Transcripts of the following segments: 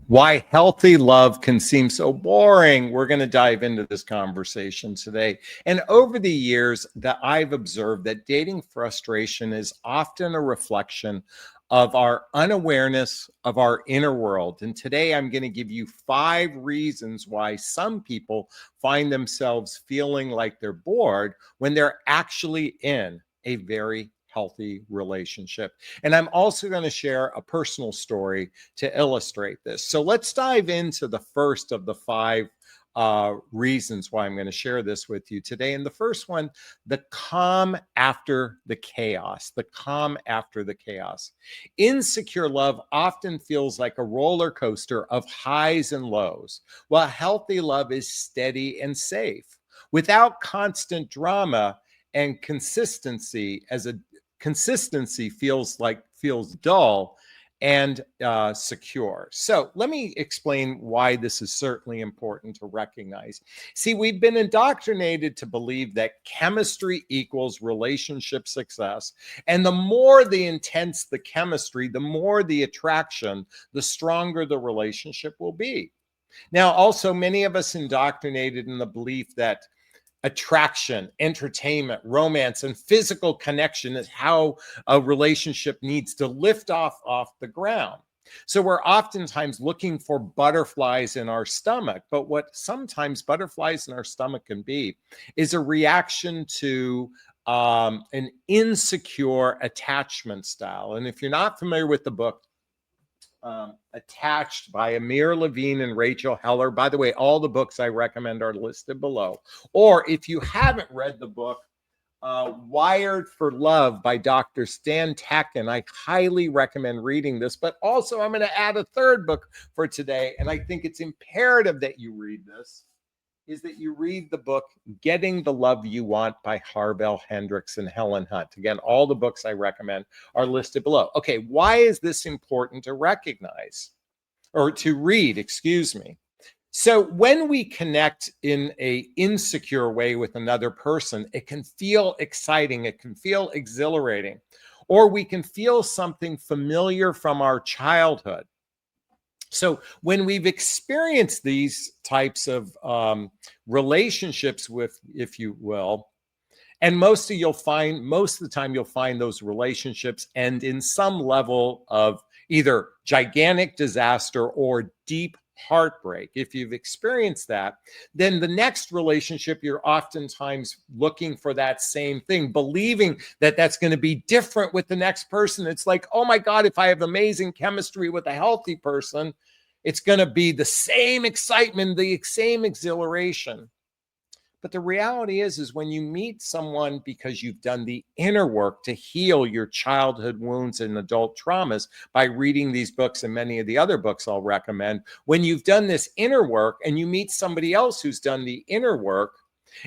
Why healthy love can seem so boring. We're going to dive into this conversation today. And over the years that I've observed that dating frustration is often a reflection of our unawareness of our inner world. And today I'm going to give you 5 reasons why some people find themselves feeling like they're bored when they're actually in a very healthy relationship. And I'm also going to share a personal story to illustrate this. So let's dive into the first of the 5 reasons why I'm going to share this with you today. And the first one, the calm after the chaos, the calm after the chaos. Insecure love often feels like a roller coaster of highs and lows, while healthy love is steady and safe without constant drama and consistency feels dull and secure. So let me explain why this is certainly important to recognize. See, we've been indoctrinated to believe that chemistry equals relationship success. And the more the intense the chemistry, the more the attraction, the stronger the relationship will be. Now, also, many of us indoctrinated in the belief that attraction, entertainment, romance, and physical connection is how a relationship needs to lift off the ground. So we're oftentimes looking for butterflies in our stomach, but what sometimes butterflies in our stomach can be is a reaction to an insecure attachment style. And if you're not familiar with the book, Attached by Amir Levine and Rachel Heller. By the way, all the books I recommend are listed below. Or if you haven't read the book, Wired for Love by Dr. Stan Tatkin, I highly recommend reading this. But also, I'm going to add a third book for today, and I think it's imperative that you read this, is that you read the book Getting the Love You Want by Harvell Hendrix and Helen Hunt. Again, all the books I recommend are listed below. Okay, why is this important to recognize or to read, excuse me? So when we connect in a insecure way with another person, it can feel exciting, it can feel exhilarating, or we can feel something familiar from our childhood. So when we've experienced these types of relationships with, if you will, and most of the time you'll find those relationships end in some level of either gigantic disaster or deep heartbreak. If you've experienced that, then the next relationship, you're oftentimes looking for that same thing, believing that that's going to be different with the next person. It's like, oh my God, if I have amazing chemistry with a healthy person, it's going to be the same excitement, the same exhilaration. But the reality is when you meet someone because you've done the inner work to heal your childhood wounds and adult traumas by reading these books and many of the other books I'll recommend, when you've done this inner work and you meet somebody else who's done the inner work,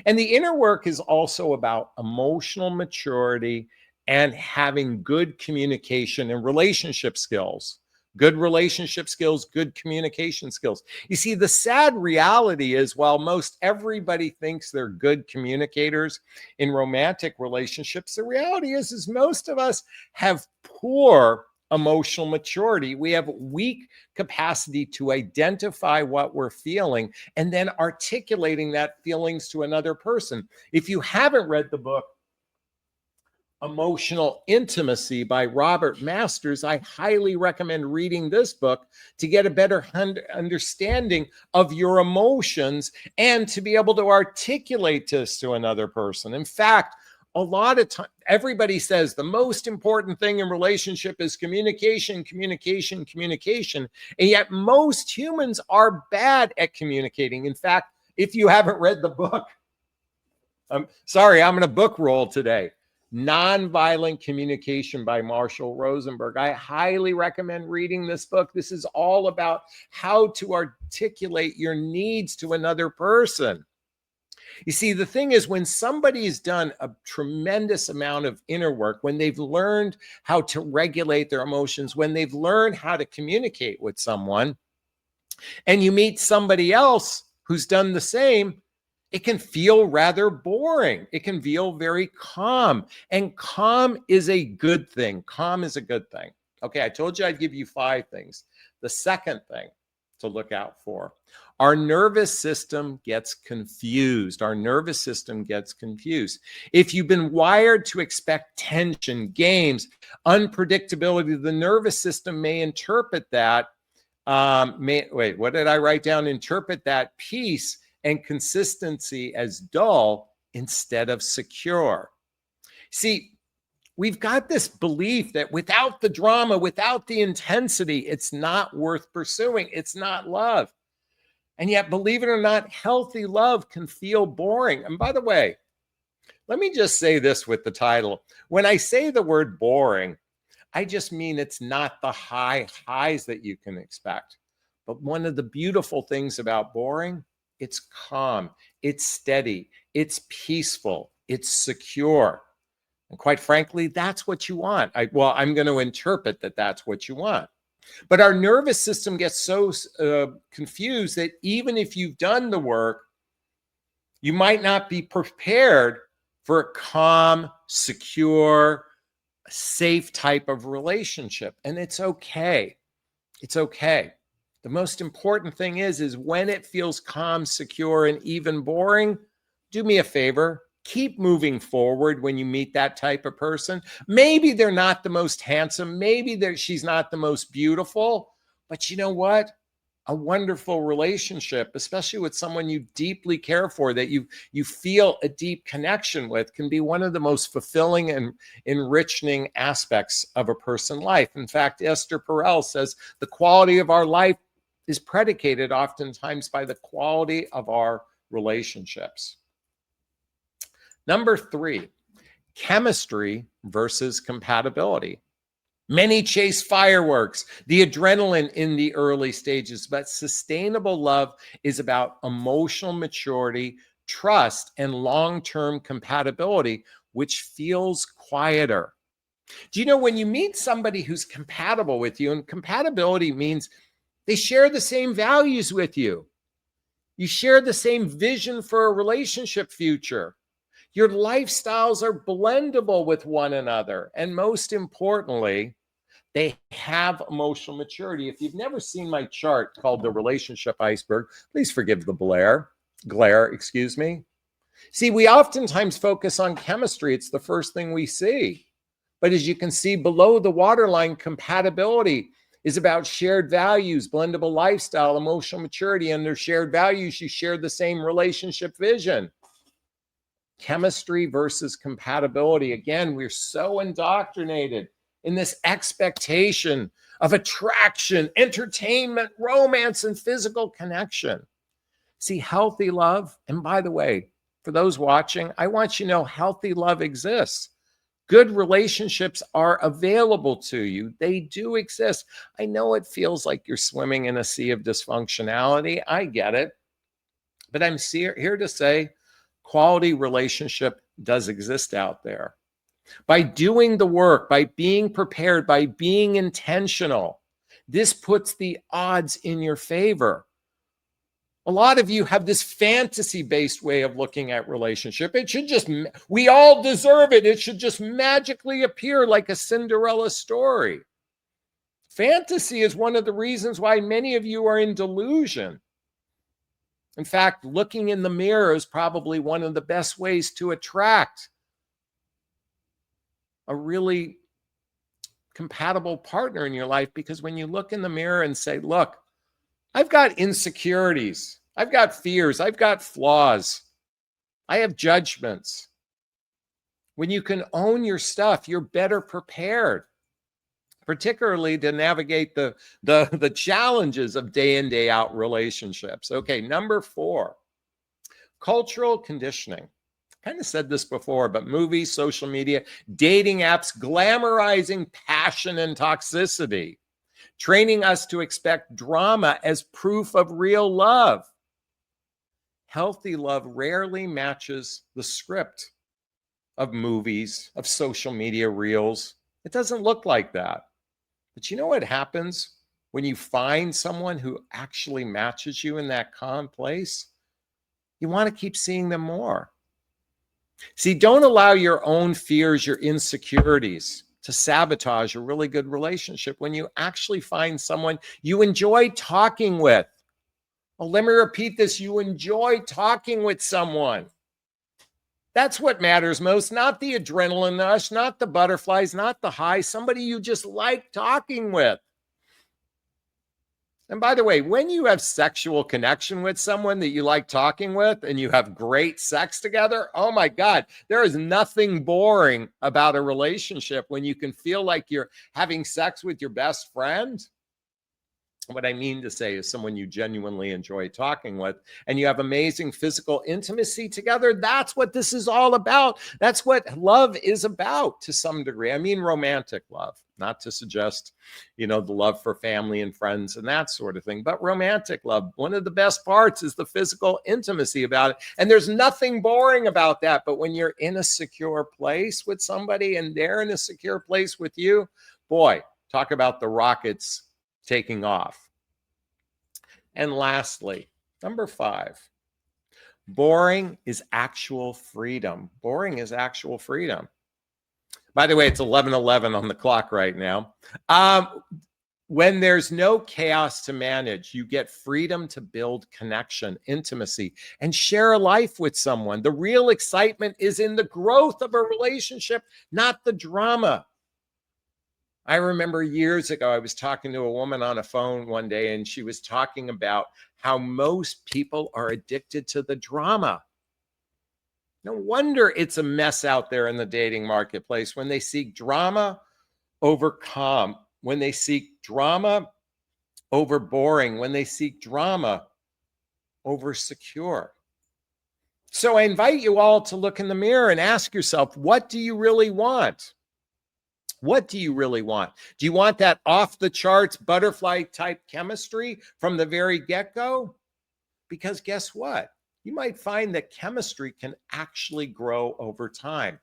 and the inner work is also about emotional maturity and having good communication and relationship skills. Good relationship skills, good communication skills. You see, the sad reality is while most everybody thinks they're good communicators in romantic relationships, the reality is most of us have poor emotional maturity. We have weak capacity to identify what we're feeling and then articulating that feelings to another person. If you haven't read the book, Emotional Intimacy by Robert Masters, I highly recommend reading this book to get a better understanding of your emotions and to be able to articulate this to another person. In fact, a lot of time, everybody says the most important thing in relationship is communication, communication, communication. And yet most humans are bad at communicating. In fact, if you haven't read the book, I'm sorry, I'm going to book roll today. Nonviolent Communication by Marshall Rosenberg. I highly recommend reading this book. This is all about how to articulate your needs to another person. You see, the thing is, when somebody's done a tremendous amount of inner work, when they've learned how to regulate their emotions, when they've learned how to communicate with someone, and you meet somebody else who's done the same, it can feel rather boring. It can feel very calm. And calm is a good thing. Calm is a good thing. Okay, I told you I'd give you 5 things. The second thing to look out for, our nervous system gets confused. Our nervous system gets confused. If you've been wired to expect tension, games, unpredictability, the nervous system may interpret that. What did I write down? Interpret that peace and consistency as dull instead of secure. See, we've got this belief that without the drama, without the intensity, it's not worth pursuing. It's not love. And yet, believe it or not, healthy love can feel boring. And by the way, let me just say this with the title. When I say the word boring, I just mean it's not the highs that you can expect. But one of the beautiful things about boring, it's calm, it's steady, it's peaceful, it's secure. And quite frankly, that's what you want. I'm going to interpret that that's what you want. But our nervous system gets so confused that even if you've done the work, you might not be prepared for a calm, secure, safe type of relationship. And it's okay. It's okay. The most important thing is when it feels calm, secure, and even boring, do me a favor. Keep moving forward when you meet that type of person. Maybe they're not the most handsome. Maybe she's not the most beautiful. But you know what? A wonderful relationship, especially with someone you deeply care for, that you feel a deep connection with, can be one of the most fulfilling and enriching aspects of a person's life. In fact, Esther Perel says the quality of our life is predicated oftentimes by the quality of our relationships. Number 3, chemistry versus compatibility. Many chase fireworks, the adrenaline in the early stages, but sustainable love is about emotional maturity, trust, and long-term compatibility, which feels quieter. Do you know when you meet somebody who's compatible with you, and compatibility means they share the same values with you. You share the same vision for a relationship future. Your lifestyles are blendable with one another. And most importantly, they have emotional maturity. If you've never seen my chart called the relationship iceberg, please forgive the glare, excuse me. See, we oftentimes focus on chemistry. It's the first thing we see. But as you can see below the waterline, compatibility is about shared values, blendable lifestyle, emotional maturity. Under shared values, you share the same relationship vision. Chemistry versus compatibility. Again, we're so indoctrinated in this expectation of attraction, entertainment, romance, and physical connection. See, healthy love, and by the way, for those watching, I want you to know healthy love exists. Good relationships are available to you. They do exist. I know it feels like you're swimming in a sea of dysfunctionality. I get it. But I'm here to say quality relationship does exist out there. By doing the work, by being prepared, by being intentional, this puts the odds in your favor. A lot of you have this fantasy-based way of looking at relationship. We all deserve it. It should just magically appear like a Cinderella story. Fantasy is one of the reasons why many of you are in delusion. In fact, looking in the mirror is probably one of the best ways to attract a really compatible partner in your life, because when you look in the mirror and say, look, I've got insecurities, I've got fears, I've got flaws, I have judgments. When you can own your stuff, you're better prepared, particularly to navigate the challenges of day in, day out relationships. Okay, number 4, cultural conditioning. Kind of said this before, but movies, social media, dating apps, glamorizing passion and toxicity, training us to expect drama as proof of real love. Healthy love rarely matches the script of movies, of social media reels. It doesn't look like that. But you know what happens when you find someone who actually matches you in that calm place? You want to keep seeing them more. See, don't allow your own fears, your insecurities to sabotage a really good relationship when you actually find someone you enjoy talking with. Well, let me repeat this. You enjoy talking with someone. That's what matters most, not the adrenaline rush, not the butterflies, not the high, somebody you just like talking with. And by the way, when you have sexual connection with someone that you like talking with and you have great sex together, oh my God, there is nothing boring about a relationship when you can feel like you're having sex with your best friend. What I mean to say is someone you genuinely enjoy talking with and you have amazing physical intimacy together. That's what this is all about. That's what love is about to some degree. I mean, romantic love, not to suggest, the love for family and friends and that sort of thing, but romantic love. One of the best parts is the physical intimacy about it. And there's nothing boring about that. But when you're in a secure place with somebody and they're in a secure place with you, boy, talk about the rockets taking off. And lastly, number 5, boring is actual freedom. Boring is actual freedom. By the way, it's 11:11 on the clock right now. When there's no chaos to manage, you get freedom to build connection, intimacy, and share a life with someone. The real excitement is in the growth of a relationship, not the drama. I remember years ago, I was talking to a woman on a phone one day, and she was talking about how most people are addicted to the drama. No wonder it's a mess out there in the dating marketplace when they seek drama over calm, when they seek drama over boring, when they seek drama over secure. So I invite you all to look in the mirror and ask yourself, what do you really want? What do you really want? Do you want that off the charts butterfly type chemistry from the very get-go? Because guess what? You might find that chemistry can actually grow over time.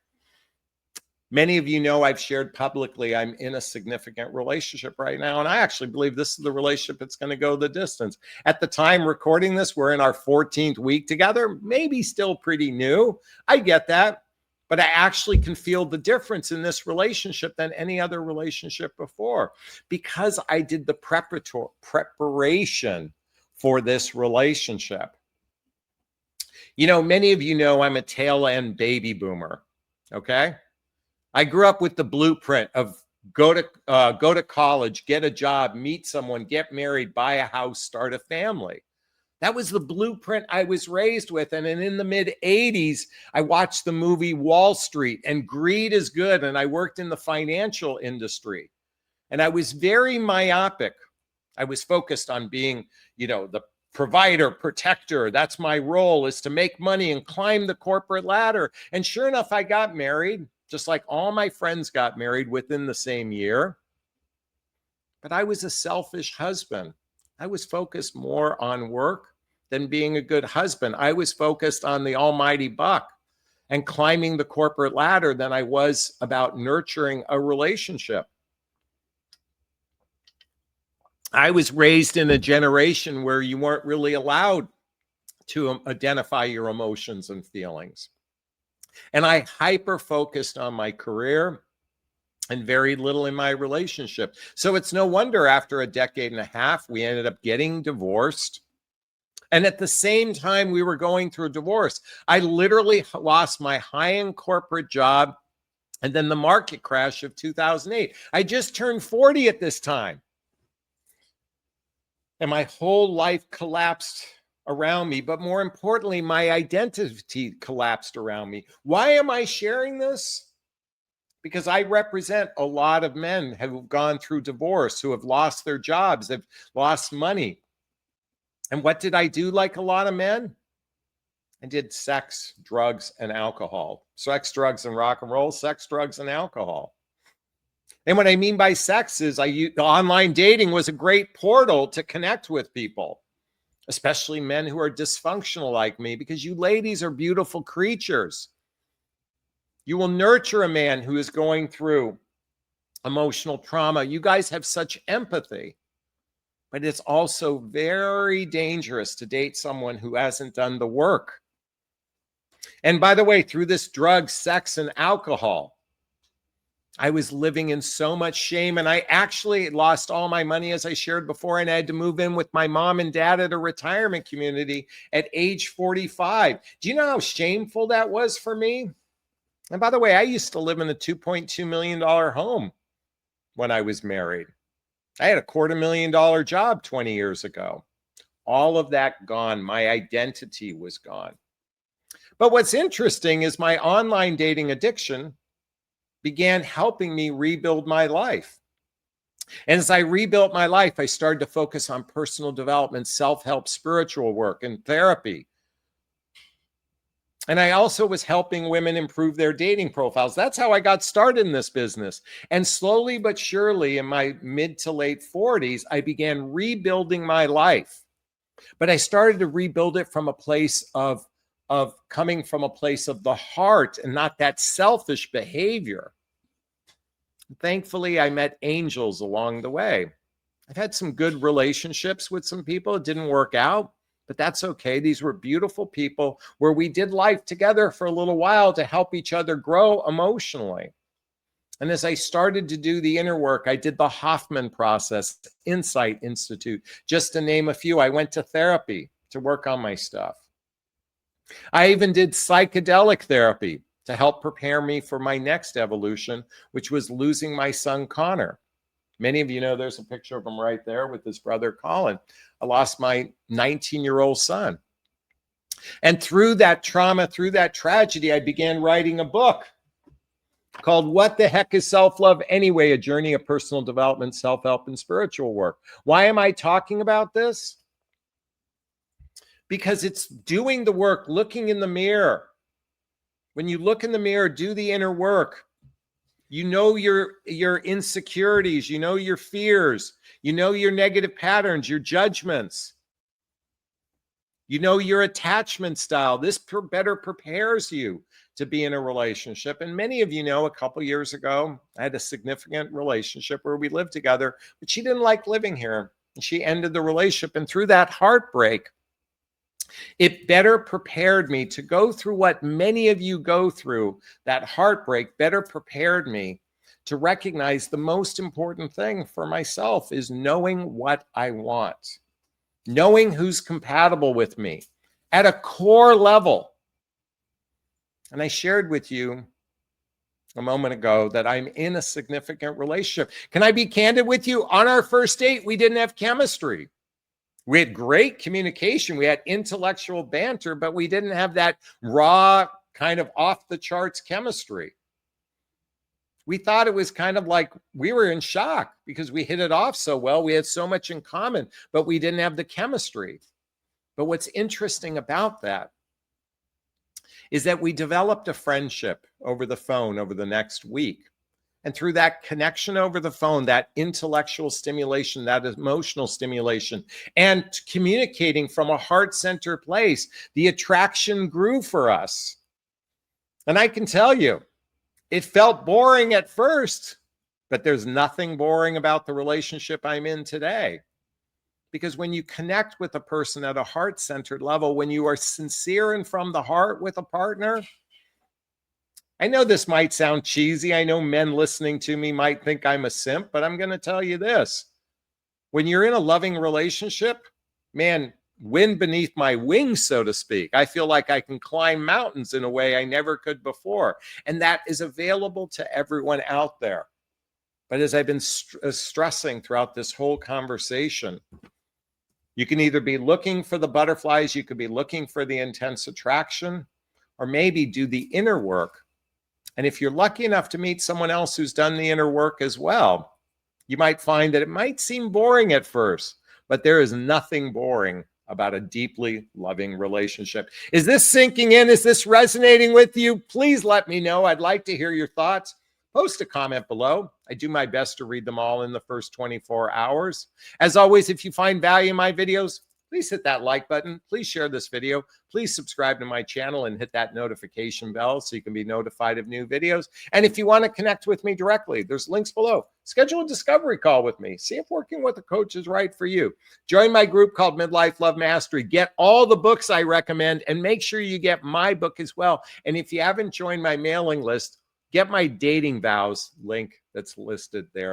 Many of you know I've shared publicly I'm in a significant relationship right now, and I actually believe this is the relationship that's going to go the distance. At the time recording this, we're in our 14th week together, maybe still pretty new. I get that. But I actually can feel the difference in this relationship than any other relationship before because I did the preparation for this relationship. Many of you know I'm a tail end baby boomer, okay? I grew up with the blueprint of go to college, get a job, meet someone, get married, buy a house, start a family. That was the blueprint I was raised with. And in the mid 80s, I watched the movie Wall Street and greed is good. And I worked in the financial industry and I was very myopic. I was focused on being, the provider, protector. That's my role, is to make money and climb the corporate ladder. And sure enough, I got married, just like all my friends got married within the same year. But I was a selfish husband. I was focused more on work than being a good husband. I was focused on the almighty buck and climbing the corporate ladder than I was about nurturing a relationship. I was raised in a generation where you weren't really allowed to identify your emotions and feelings. And I hyper-focused on my career and very little in my relationship. So it's no wonder after a decade and a half, we ended up getting divorced. And at the same time we were going through a divorce, I literally lost my high-end corporate job and then the market crash of 2008. I just turned 40 at this time. And my whole life collapsed around me. But more importantly, my identity collapsed around me. Why am I sharing this? Because I represent a lot of men who have gone through divorce, who have lost their jobs, have lost money. And what did I do like a lot of men? I did sex, drugs, and alcohol. Sex, drugs, and rock and roll, sex, drugs, and alcohol. And what I mean by sex is online dating was a great portal to connect with people, especially men who are dysfunctional like me, because you ladies are beautiful creatures. You will nurture a man who is going through emotional trauma. You guys have such empathy. But it's also very dangerous to date someone who hasn't done the work. And by the way, through this drug, sex, and alcohol, I was living in so much shame, and I actually lost all my money, as I shared before, and I had to move in with my mom and dad at a retirement community at age 45. Do you know how shameful that was for me? And by the way, I used to live in a $2.2 million home when I was married. I had a $250,000 job 20 years ago. All of that gone. My identity was gone. But what's interesting is my online dating addiction began helping me rebuild my life. And as I rebuilt my life, I started to focus on personal development, self-help, spiritual work, and therapy. And I also was helping women improve their dating profiles. That's how I got started in this business. And slowly but surely, in my mid to late 40s, I began rebuilding my life. But I started to rebuild it from a place of coming from a place of the heart and not that selfish behavior. Thankfully, I met angels along the way. I've had some good relationships with some people. It didn't work out, but that's okay. These were beautiful people where we did life together for a little while to help each other grow emotionally. And as I started to do the inner work, I did the Hoffman process, Insight Institute, just to name a few. I went to therapy to work on my stuff. I even did psychedelic therapy to help prepare me for my next evolution, which was losing my son, Connor. Many of you know there's a picture of him right there with his brother, Colin. I lost my 19-year-old son. And through that trauma, through that tragedy, I began writing a book called What the Heck is Self-Love Anyway? A Journey of Personal Development, Self-Help, and Spiritual Work. Why am I talking about this? Because it's doing the work, looking in the mirror. When you look in the mirror, do the inner work. You know your insecurities, you know your fears, you know your negative patterns, your judgments. You know your attachment style. This better prepares you to be in a relationship. And many of you know, a couple years ago, I had a significant relationship where we lived together, but she didn't like living here. And she ended the relationship. And through that heartbreak, it better prepared me to go through what many of you go through. That heartbreak better prepared me to recognize the most important thing for myself is knowing what I want, knowing who's compatible with me at a core level. And I shared with you a moment ago that I'm in a significant relationship. Can I be candid with you? On our first date, we didn't have chemistry. We had great communication. We had intellectual banter, but we didn't have that raw kind of off the charts chemistry. We thought it was kind of like we were in shock because we hit it off so well. We had so much in common, but we didn't have the chemistry. But what's interesting about that is that we developed a friendship over the phone over the next week. And through that connection over the phone, that intellectual stimulation, that emotional stimulation, and communicating from a heart-centered place, the attraction grew for us. And I can tell you, it felt boring at first, but there's nothing boring about the relationship I'm in today. Because when you connect with a person at a heart-centered level, when you are sincere and from the heart with a partner, I know this might sound cheesy. I know men listening to me might think I'm a simp, but I'm going to tell you this. When you're in a loving relationship, man, wind beneath my wings, so to speak. I feel like I can climb mountains in a way I never could before. And that is available to everyone out there. But as I've been stressing throughout this whole conversation, you can either be looking for the butterflies, you could be looking for the intense attraction, or maybe do the inner work. And if you're lucky enough to meet someone else who's done the inner work as well, you might find that it might seem boring at first, but there is nothing boring about a deeply loving relationship. Is this sinking in? Is this resonating with you? Please let me know. I'd like to hear your thoughts. Post a comment below. I do my best to read them all in the first 24 hours. As always, if you find value in my videos, please hit that like button. Please share this video. Please subscribe to my channel and hit that notification bell so you can be notified of new videos. And if you want to connect with me directly, there's links below. Schedule a discovery call with me. See if working with a coach is right for you. Join my group called Midlife Love Mastery. Get all the books I recommend and make sure you get my book as well. And if you haven't joined my mailing list, get my dating vows link that's listed there.